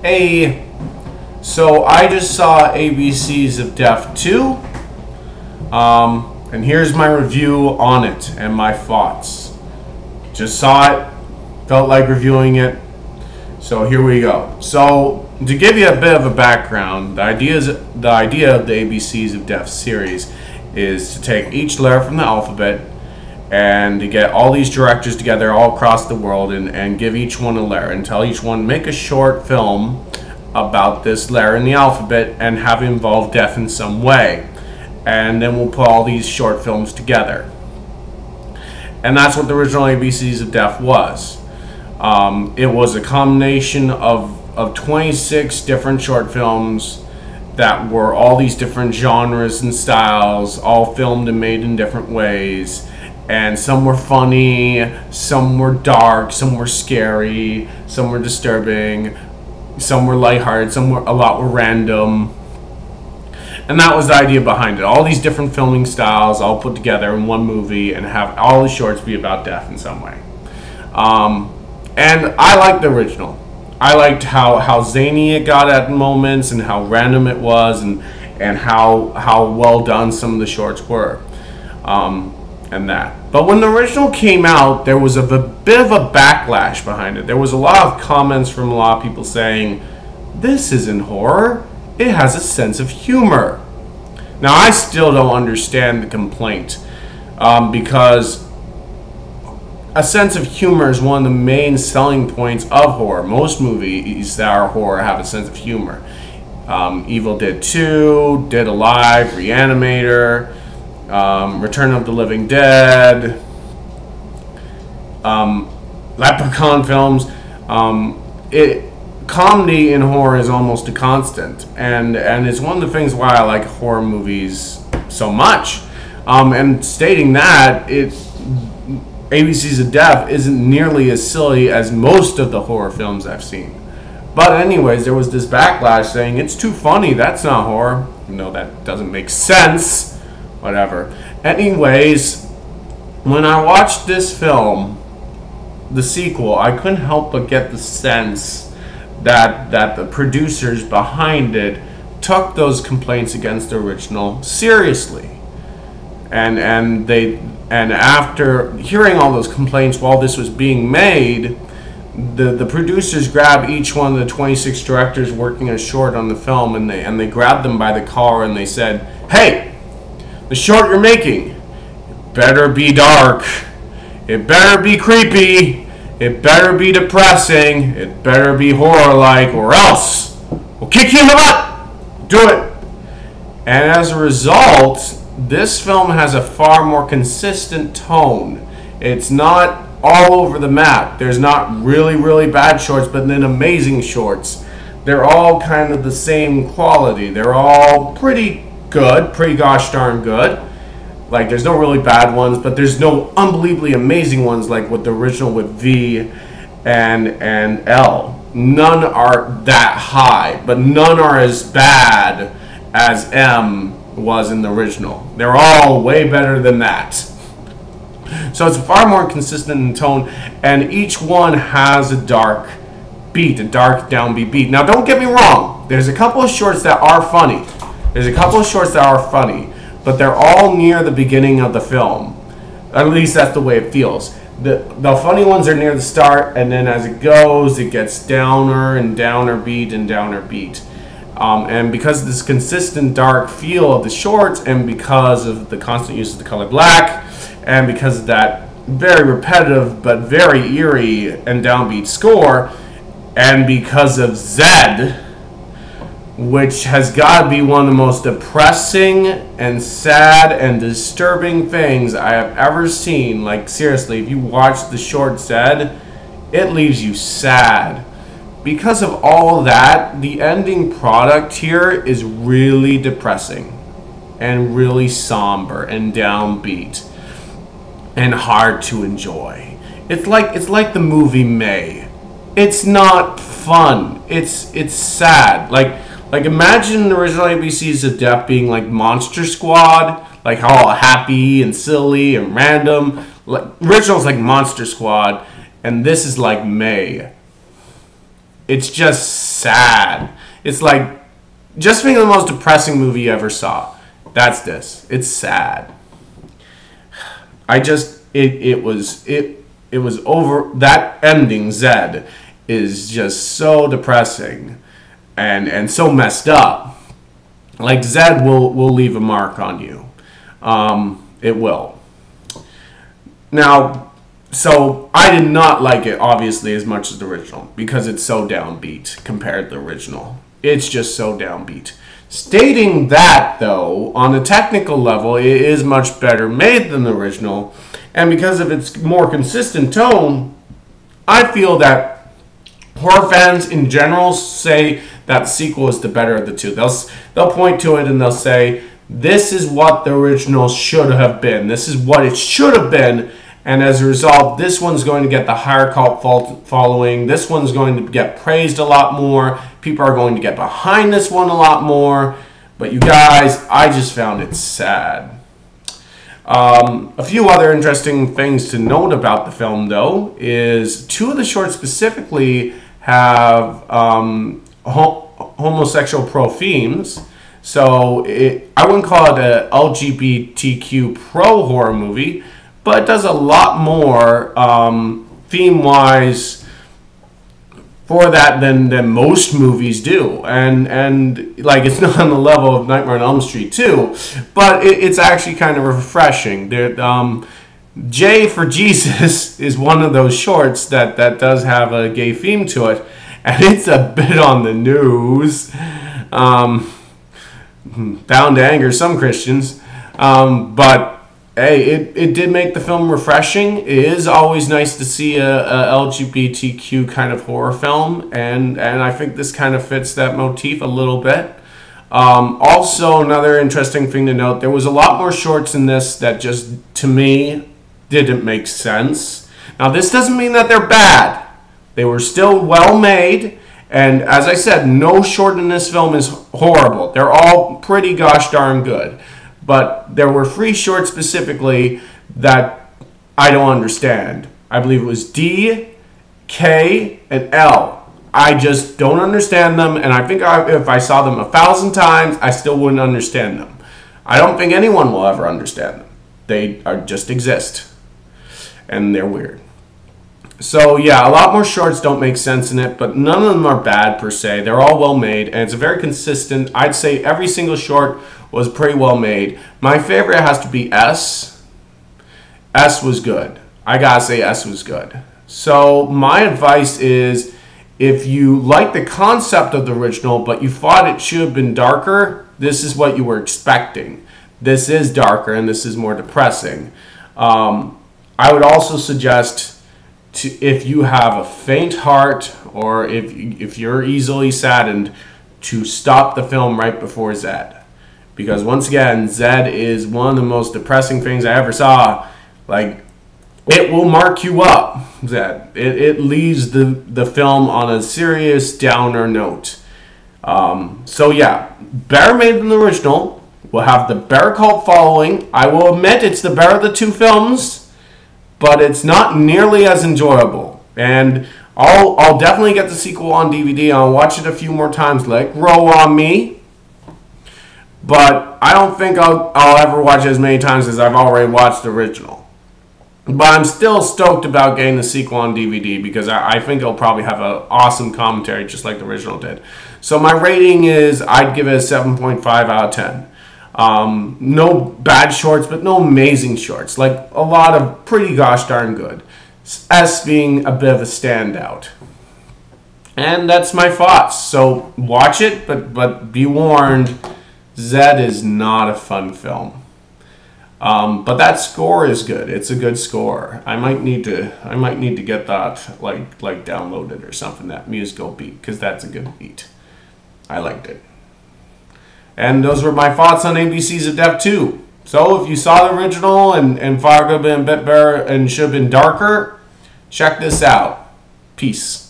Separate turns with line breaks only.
Hey, so I just saw ABCs of Death 2, and here's my review on it and my thoughts. Just saw it, felt like reviewing it, so here we go. So, to give you a bit of a background, the idea of the ABCs of Death series is to take each letter from the alphabet and to get all these directors together all across the world and give each one a letter and tell each one make a short film about this letter in the alphabet and have it involve death in some way. And then we'll put all these short films together. And that's what the original ABCs of Death was. It was a combination of 26 different short films that were all these different genres and styles, all filmed and made in different ways. And some were funny, some were dark, some were scary, some were disturbing, some were lighthearted, a lot were random. And that was the idea behind it. All these different filming styles all put together in one movie and have all the shorts be about death in some way. And I liked the original. I liked how zany it got at moments and how random it was and how well done some of the shorts were. And that. But when the original came out, there was a bit of a backlash behind it. There was a lot of comments from a lot of people saying, this isn't horror, it has a sense of humor. Now, I still don't understand the complaint, because a sense of humor is one of the main selling points of horror. Most movies that are horror have a sense of humor. Evil Dead 2, Dead Alive, Reanimator, Return of the Living Dead, Leprechaun films. Comedy in horror is almost a constant, and it's one of the things why I like horror movies so much. And stating that, ABCs of Death isn't nearly as silly as most of the horror films I've seen. But anyways, there was this backlash saying it's too funny, that's not horror. No, that doesn't make sense. Whatever. Anyways, when I watched this film, the sequel, I couldn't help but get the sense that the producers behind it took those complaints against the original seriously. And after hearing all those complaints while this was being made, the producers grabbed each one of the 26 directors working a short on the film and they grabbed them by the collar and they said, "Hey, the short you're making, it better be dark, it better be creepy, it better be depressing, it better be horror-like, or else we'll kick you in the butt! Do it!" And as a result, this film has a far more consistent tone. It's not all over the map. There's not really, really bad shorts, but then amazing shorts. They're all kind of the same quality. They're all pretty good, pretty gosh darn good. Like, there's no really bad ones, but there's no unbelievably amazing ones like with the original with V and L. None are that high, but none are as bad as M was in the original. They're all way better than that. So it's far more consistent in tone, and each one has a dark beat, a dark downbeat beat. Now, don't get me wrong. There's a couple of shorts that are funny. But they're all near the beginning of the film. At least that's the way it feels. The funny ones are near the start, and then as it goes, it gets downer and downer beat and downer beat. And because of this consistent dark feel of the shorts, and because of the constant use of the color black, and because of that very repetitive but very eerie and downbeat score, and because of Zed, which has got to be one of the most depressing and sad and disturbing things I have ever seen. Like, seriously, if you watch the short Zed, it leaves you sad. Because of all that, the ending product here is really depressing and really somber and downbeat and hard to enjoy. It's like the movie May. It's not fun. It's sad. Like, imagine the original ABCs of Death being like Monster Squad, like how happy and silly and random. Like, original's like Monster Squad, and this is like May. it's just sad. It's like, just think of the most depressing movie you ever saw. That's this. It's sad. It was over. That ending, Zed, is just so depressing and so messed up. Like, Zed will leave a mark on you. It will. Now, so I did not like it, obviously, as much as the original, because it's so downbeat compared to the original. It's just so downbeat. Stating that, though, on a technical level, it is much better made than the original, and because of its more consistent tone, I feel that horror fans in general say that the sequel is the better of the two. They'll point to it and they'll say, this is what the original should have been. This is what it should have been. And as a result, this one's going to get the higher cult following. This one's going to get praised a lot more. People are going to get behind this one a lot more. But you guys, I just found it sad. A few other interesting things to note about the film, though, is two of the shorts specifically have homosexual pro themes. So I wouldn't call it a LGBTQ pro horror movie, but it does a lot more theme-wise for that than most movies do. And like, it's not on the level of Nightmare on Elm Street 2, but it's actually kind of refreshing. J for Jesus is one of those shorts that does have a gay theme to it, and it's a bit on the news. Bound to anger some Christians. But hey, it did make the film refreshing. It is always nice to see a LGBTQ kind of horror film, and I think this kind of fits that motif a little bit. Also, another interesting thing to note, there was a lot more shorts in this that just, to me, didn't make sense. Now, this doesn't mean that they're bad. They were still well made, and as I said, no short in this film is horrible. They're all pretty gosh darn good. But there were 3 shorts specifically that I don't understand. I believe it was D, K, and L. I just don't understand them, and I think if I saw them 1,000 times, I still wouldn't understand them. I don't think anyone will ever understand them. They just exist, and they're weird. So yeah, a lot more shorts don't make sense in it, but none of them are bad per se. They're all well made, and it's very consistent. I'd say every single short was pretty well made. My favorite has to be S. S was good. I gotta say S was good. So my advice is, if you like the concept of the original, but you thought it should have been darker, this is what you were expecting. This is darker, and this is more depressing. I would also suggest, if you have a faint heart, or if you're easily saddened, to stop the film right before Zed. Because once again, Zed is one of the most depressing things I ever saw. Like, it will mark you up, Zed. It leaves the film on a serious downer note. So yeah, better made than the original. Will have the better cult following. I will admit it's the better of the 2 films, but it's not nearly as enjoyable. And I'll definitely get the sequel on DVD. I'll watch it a few more times, let it grow on me. But I don't think I'll ever watch it as many times as I've already watched the original. But I'm still stoked about getting the sequel on DVD, because I think it'll probably have an awesome commentary just like the original did. So my rating is, I'd give it a 7.5 out of 10. No bad shorts, but no amazing shorts. Like, a lot of pretty gosh darn good. S being a bit of a standout. And that's my thoughts. So watch it, but be warned, Zed is not a fun film. But that score is good. It's a good score. I might need to get that like downloaded or something, that musical beat, because that's a good beat. I liked it. And those were my thoughts on ABCs of Death 2. So if you saw the original and thought it could have been a bit better and should have been darker, check this out. Peace.